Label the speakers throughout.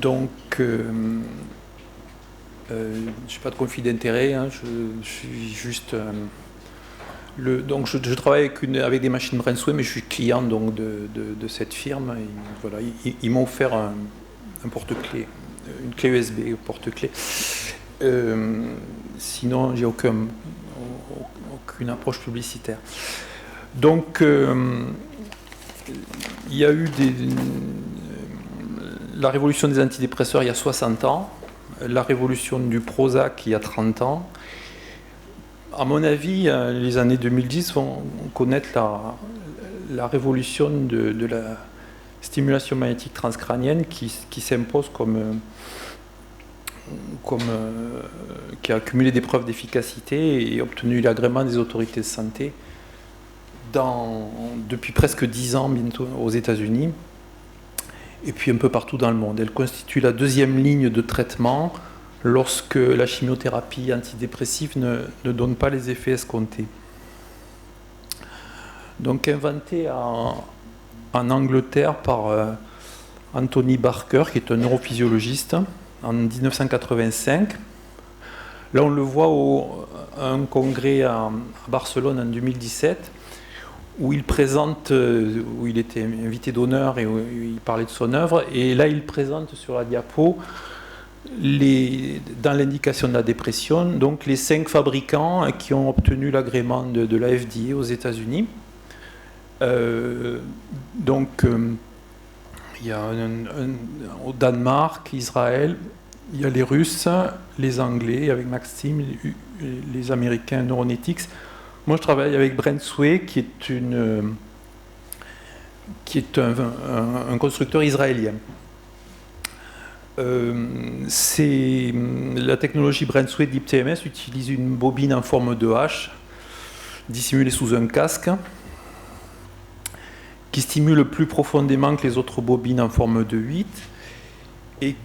Speaker 1: Donc, je n'ai pas de conflit d'intérêt, hein, je suis juste... donc je travaille avec des machines Brainsway, mais je suis client donc, de cette firme. Et voilà, ils m'ont offert un porte-clés, une clé USB au porte-clés. Sinon, j'ai aucune approche publicitaire. Donc, il y a eu la révolution des antidépresseurs il y a 60 ans, la révolution du Prozac il y a 30 ans. À mon avis, les années 2010 vont connaître la révolution de la stimulation magnétique transcrânienne qui s'impose qui a accumulé des preuves d'efficacité et obtenu l'agrément des autorités de santé depuis presque 10 ans bientôt aux États-Unis et puis un peu partout dans le monde. Elle constitue la deuxième ligne de traitement lorsque la chimiothérapie antidépressive ne donne pas les effets escomptés. Donc inventée en Angleterre par Anthony Barker, qui est un neurophysiologiste, en 1985. Là, on le voit à un congrès à Barcelone en 2017, où il était invité d'honneur et où il parlait de son œuvre. Et là, il présente sur la diapo, dans l'indication de la dépression, donc les 5 fabricants qui ont obtenu l'agrément de la FDA aux États-Unis. Il y a au Danemark, Israël, il y a les Russes, les Anglais avec Maxim, les Américains Neuronetics. Moi, je travaille avec Brainsway, qui est un constructeur israélien. La technologie Brainsway Deep TMS utilise une bobine en forme de H, dissimulée sous un casque, qui stimule plus profondément que les autres bobines en forme de 8 et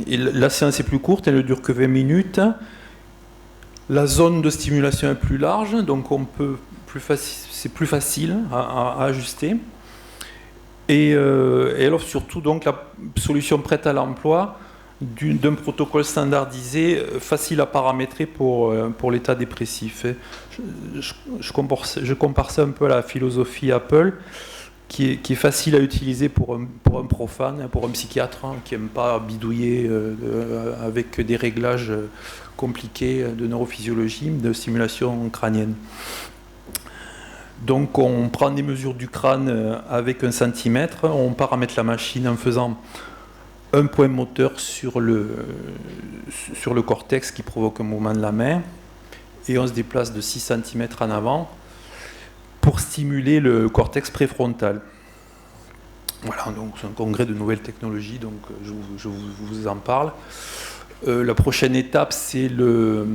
Speaker 1: la séance est plus courte, elle ne dure que 20 minutes. La zone de stimulation est plus large, donc c'est plus facile à ajuster. Et elle offre surtout donc la solution prête à l'emploi d'un protocole standardisé, facile à paramétrer pour l'état dépressif. Je compare ça un peu à la philosophie Apple, qui est facile à utiliser pour un profane, pour un psychiatre qui n'aime pas bidouiller avec des réglages compliqués de neurophysiologie, de stimulation crânienne. Donc on prend des mesures du crâne avec 1 centimètre, on paramètre la machine en faisant un point moteur sur le cortex qui provoque un mouvement de la main, et on se déplace de 6 cm en avant pour stimuler le cortex préfrontal. Voilà, donc c'est un congrès de nouvelles technologies, donc je vous en parle. La prochaine étape, c'est de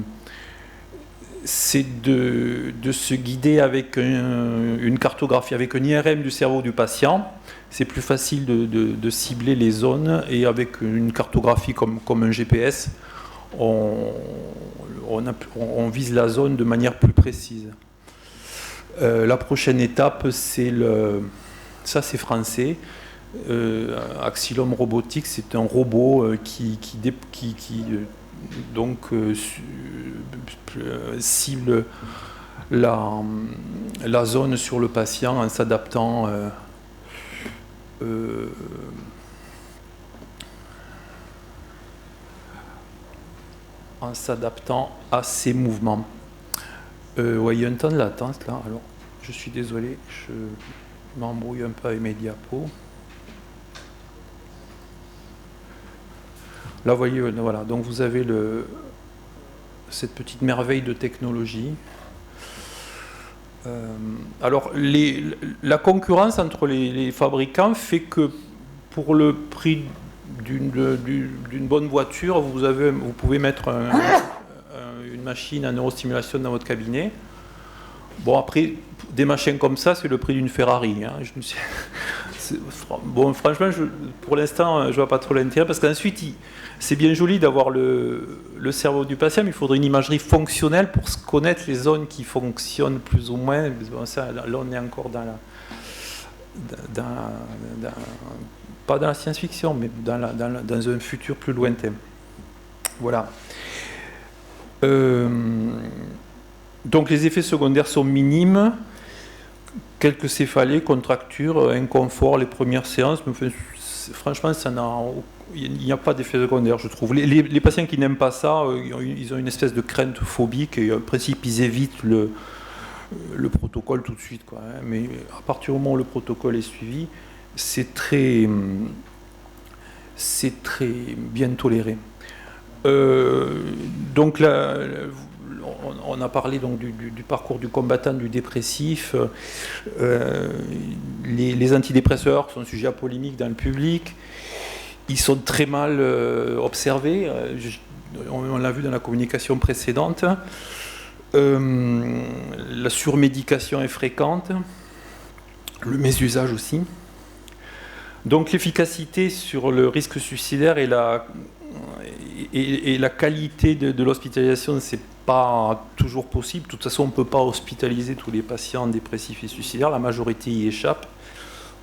Speaker 1: se guider avec une cartographie, avec un IRM du cerveau du patient. C'est plus facile de cibler les zones, et avec une cartographie comme un GPS, on vise la zone de manière plus précise. La prochaine étape, ça c'est français, Axilum Robotics, c'est un robot qui cible la zone sur le patient en s'adaptant à ses mouvements. Ouais, il y a un temps de latence là, alors je suis désolé, je m'embrouille un peu avec mes diapos. Là, vous voyez, voilà, donc vous avez cette petite merveille de technologie. Alors, la concurrence entre les fabricants fait que pour le prix d'une bonne voiture, vous pouvez mettre une machine à neurostimulation dans votre cabinet. Bon, après, des machines comme ça, c'est le prix d'une Ferrari. Hein. Bon, franchement, pour l'instant, je ne vois pas trop l'intérêt, parce qu'ensuite, c'est bien joli d'avoir le cerveau du patient, mais il faudrait une imagerie fonctionnelle pour connaître les zones qui fonctionnent plus ou moins. Bon, ça, là, on est encore pas dans la science-fiction, mais dans un futur plus lointain. Voilà. Donc les effets secondaires sont minimes, quelques céphalées, contractures, inconfort, les premières séances, mais franchement, il n'y a pas d'effet secondaire, je trouve. Les patients qui n'aiment pas ça, ils ont une espèce de crainte phobique, et en principe, ils évitent le protocole tout de suite, quoi, hein. Mais à partir du moment où le protocole est suivi, c'est très bien toléré. Donc là, on a parlé donc du parcours du combattant, du dépressif. Les antidépresseurs sont sujets à polémique dans le public. Ils sont très mal observés. On l'a vu dans la communication précédente. La surmédication est fréquente. Le mésusage aussi. Donc l'efficacité sur le risque suicidaire et la qualité de l'hospitalisation, c'est pas toujours possible. De toute façon, on ne peut pas hospitaliser tous les patients dépressifs et suicidaires. La majorité y échappe.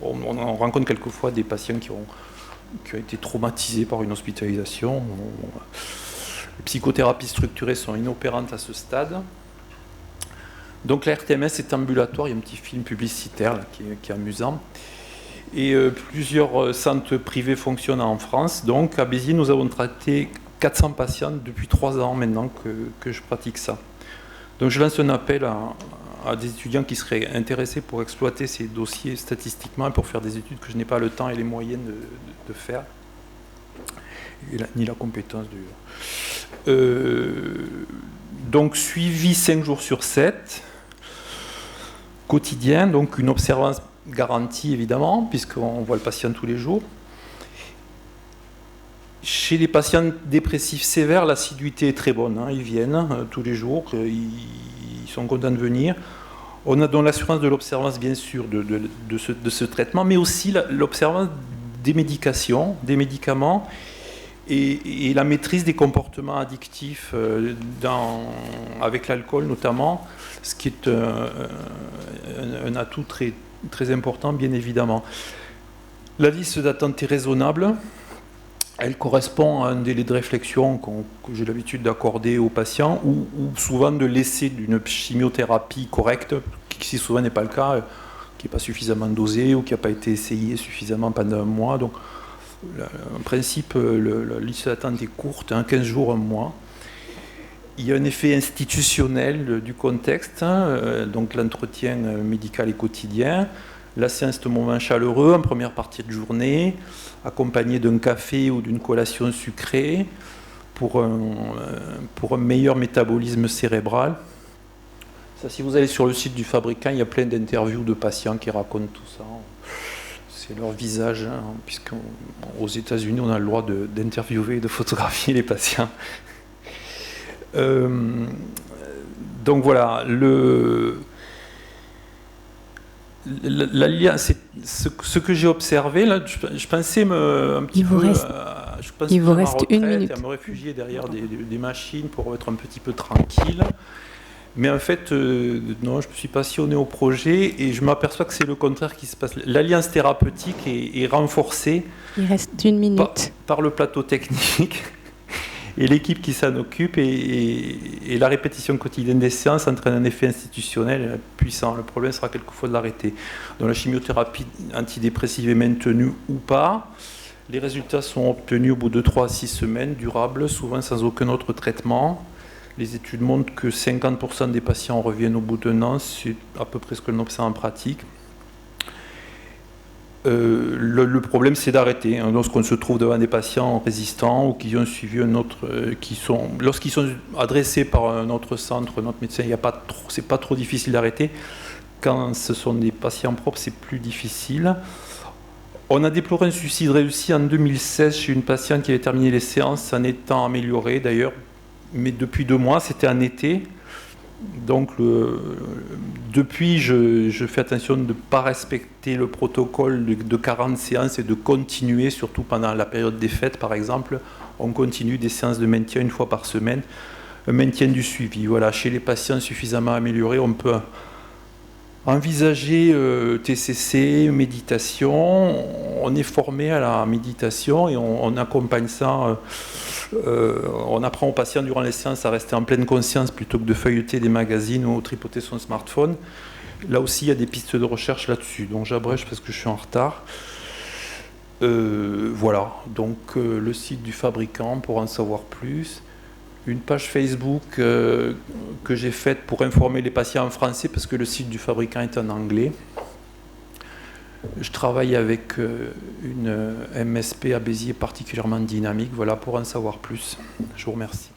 Speaker 1: On rencontre quelquefois des patients qui ont été traumatisés par une hospitalisation. Les psychothérapies structurées sont inopérantes à ce stade. Donc la RTMS est ambulatoire. Il y a un petit film publicitaire là, qui est amusant. Et plusieurs centres privés fonctionnent en France. Donc à Béziers, nous avons traité 400 patients depuis 3 ans maintenant que je pratique ça. Donc je lance un appel à des étudiants qui seraient intéressés pour exploiter ces dossiers statistiquement et pour faire des études que je n'ai pas le temps et les moyens de faire, ni la compétence donc suivi 5 jours sur 7, quotidien, donc une observance garantie évidemment, puisqu'on voit le patient tous les jours. Chez les patients dépressifs sévères, l'assiduité est très bonne, hein. Ils viennent tous les jours, ils sont contents de venir. On a donc l'assurance de l'observance, bien sûr, de ce traitement, mais aussi l'observance des médications, des médicaments, et la maîtrise des comportements addictifs avec l'alcool notamment, ce qui est un atout très, très important, bien évidemment. La liste d'attente est raisonnable. Elle correspond à un délai de réflexion que j'ai l'habitude d'accorder aux patients, ou souvent de laisser d'une chimiothérapie correcte, qui souvent n'est pas le cas, qui n'est pas suffisamment dosée ou qui n'a pas été essayée suffisamment pendant un mois. Donc, en principe, la liste d'attente est courte, 15 jours, un mois. Il y a un effet institutionnel du contexte, donc l'entretien médical et quotidien. La séance est un moment chaleureux en première partie de journée, accompagné d'un café ou d'une collation sucrée pour un meilleur métabolisme cérébral. Ça, si vous allez sur le site du fabricant, il y a plein d'interviews de patients qui racontent tout ça. C'est leur visage, hein, puisqu'aux États-Unis, on a le droit d'interviewer et de photographier les patients. Donc voilà, c'est ce que j'ai observé là. Je pensais un petit peu.
Speaker 2: Il vous reste une minute.
Speaker 1: À me réfugier derrière des machines pour être un petit peu tranquille. Mais en fait, non, je me suis passionné au projet et je m'aperçois que c'est le contraire qui se passe. L'alliance thérapeutique est renforcée.
Speaker 2: Il reste une minute.
Speaker 1: Par le plateau technique et l'équipe qui s'en occupe, et la répétition quotidienne des séances entraîne un effet institutionnel puissant. Le problème sera quelquefois de l'arrêter. Donc la chimiothérapie antidépressive est maintenue ou pas. Les résultats sont obtenus au bout de 3 à 6 semaines, durables, souvent sans aucun autre traitement. Les études montrent que 50% des patients reviennent au bout d'un an, c'est à peu près ce que l'on observe en pratique. Le problème, c'est d'arrêter. Lorsqu'on se trouve devant des patients résistants ou qui ont suivi lorsqu'ils sont adressés par un autre centre, un autre médecin, c'est pas trop difficile d'arrêter. Quand ce sont des patients propres, c'est plus difficile. On a déploré un suicide réussi en 2016 chez une patiente qui avait terminé les séances en étant améliorée d'ailleurs, mais depuis 2 mois, c'était en été. Donc depuis, je fais attention de ne pas respecter le protocole de 40 séances et de continuer, surtout pendant la période des fêtes par exemple, on continue des séances de maintien 1 fois par semaine, un maintien du suivi. Voilà, chez les patients suffisamment améliorés, on peut envisager TCC, méditation. On est formé à la méditation et on accompagne ça. On apprend aux patients durant les séances à rester en pleine conscience plutôt que de feuilleter des magazines ou tripoter son smartphone. Là aussi, il y a des pistes de recherche là-dessus. Donc j'abrège parce que je suis en retard. Voilà, donc le site du fabricant pour en savoir plus. Une page Facebook que j'ai faite pour informer les patients en français parce que le site du fabricant est en anglais. Je travaille avec une MSP à Béziers particulièrement dynamique. Voilà, pour en savoir plus. Je vous remercie.